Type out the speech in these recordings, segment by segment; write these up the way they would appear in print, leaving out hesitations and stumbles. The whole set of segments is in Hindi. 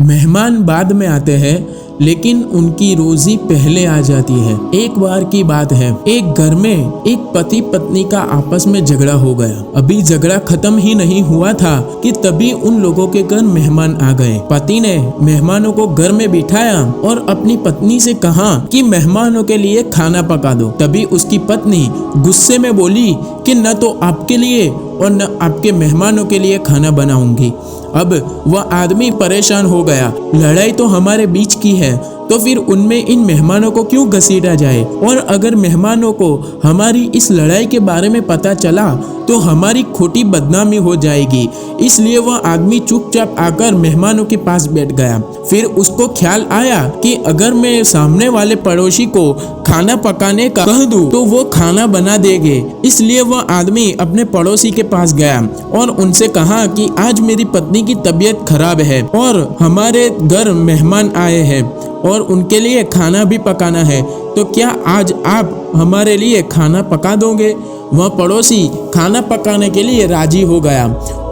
मेहमान बाद में आते हैं लेकिन उनकी रोजी पहले आ जाती है। एक बार की बात है, एक घर में एक पति पत्नी का आपस में झगड़ा हो गया। अभी झगड़ा खत्म ही नहीं हुआ था कि तभी उन लोगों के घर मेहमान आ गए। पति ने मेहमानों को घर में बिठाया और अपनी पत्नी से कहा कि मेहमानों के लिए खाना पका दो। तभी उसकी पत्नी गुस्से में बोली कि न तो आपके लिए और न आपके मेहमानों के लिए खाना बनाऊंगी। अब वह आदमी परेशान हो गया। लड़ाई तो हमारे बीच की है, तो फिर उनमें इन मेहमानों को क्यों घसीटा जाए, और अगर मेहमानों को हमारी इस लड़ाई के बारे में पता चला तो हमारी खोटी बदनामी हो जाएगी। इसलिए वह आदमी चुपचाप आकर मेहमानों के पास बैठ गया। फिर उसको ख्याल आया कि अगर मैं सामने वाले पड़ोसी को खाना पकाने का कह दूं तो वो खाना बना देंगे। इसलिए वह आदमी अपने पड़ोसी के पास गया और उनसे कहा कि आज मेरी पत्नी की तबीयत खराब है और हमारे घर मेहमान आए हैं और उनके लिए खाना भी पकाना है, तो क्या आज आप हमारे लिए खाना पका दोगे? वह पड़ोसी खाना पकाने के लिए राजी हो गया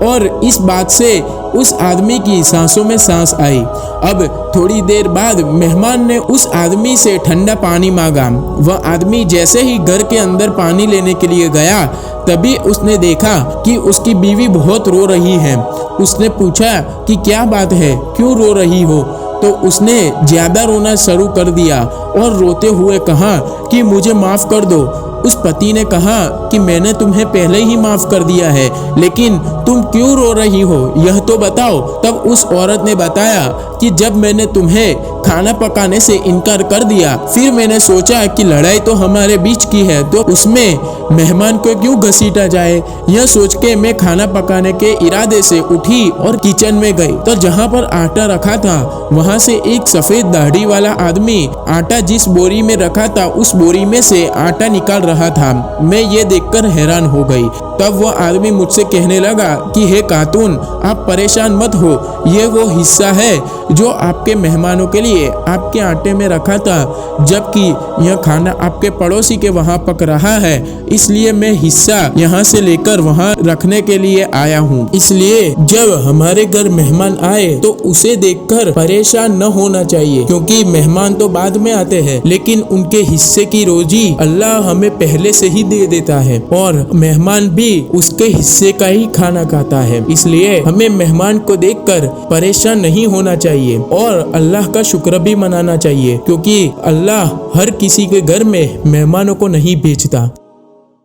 और इस बात से उस आदमी की सांसों में सांस आई। अब थोड़ी देर बाद मेहमान ने उस आदमी से ठंडा पानी मांगा। वह आदमी जैसे ही घर के अंदर पानी लेने के लिए गया तभी उसने देखा कि उसकी बीवी बहुत रो रही है। उसने पूछा कि क्या बात है, क्यों रो रही हो? तो उसने ज्यादा रोना शुरू कर दिया और रोते हुए कहा कि मुझे माफ कर दो। उस पति ने कहा कि मैंने तुम्हें पहले ही माफ कर दिया है, लेकिन तुम क्यों रो रही हो, यह तो बताओ। तब उस औरत ने बताया कि जब मैंने तुम्हें खाना पकाने से इनकार कर दिया, फिर मैंने सोचा कि लड़ाई तो हमारे बीच की है, तो उसमें मेहमान को क्यों घसीटा जाए। यह सोच के मैं खाना पकाने के इरादे से उठी और किचन में गई। तो जहाँ पर आटा रखा था वहाँ से एक सफेद दाढ़ी वाला आदमी आटा जिस बोरी में रखा था उस बोरी में से आटा निकाल रहा था। मैं ये देखकर हैरान हो गई। तब वह आदमी मुझसे कहने लगा कि हे खातून, आप परेशान मत हो, ये वो हिस्सा है जो आपके मेहमानों के लिए आपके आटे में रखा था, जबकि यह खाना आपके पड़ोसी के वहाँ पक रहा है, इसलिए मैं हिस्सा यहाँ से लेकर वहाँ रखने के लिए आया हूँ। इसलिए जब हमारे घर मेहमान आए तो उसे देखकर परेशान न होना चाहिए, क्योंकि मेहमान तो बाद में आते हैं, लेकिन उनके हिस्से की रोजी अल्लाह हमें पहले से ही दे देता है और मेहमान भी उसके हिस्से का ही खाना खाता है। इसलिए हमें मेहमान को देखकर परेशान नहीं होना चाहिए और अल्लाह का शुक्र भी मनाना चाहिए, क्योंकि अल्लाह हर किसी के घर में मेहमानों को नहीं भेजता।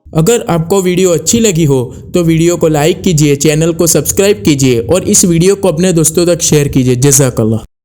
अगर आपको वीडियो अच्छी लगी हो तो वीडियो को लाइक कीजिए, चैनल को सब्सक्राइब कीजिए और इस वीडियो को अपने दोस्तों तक शेयर कीजिए। जज़ाकल्लाह।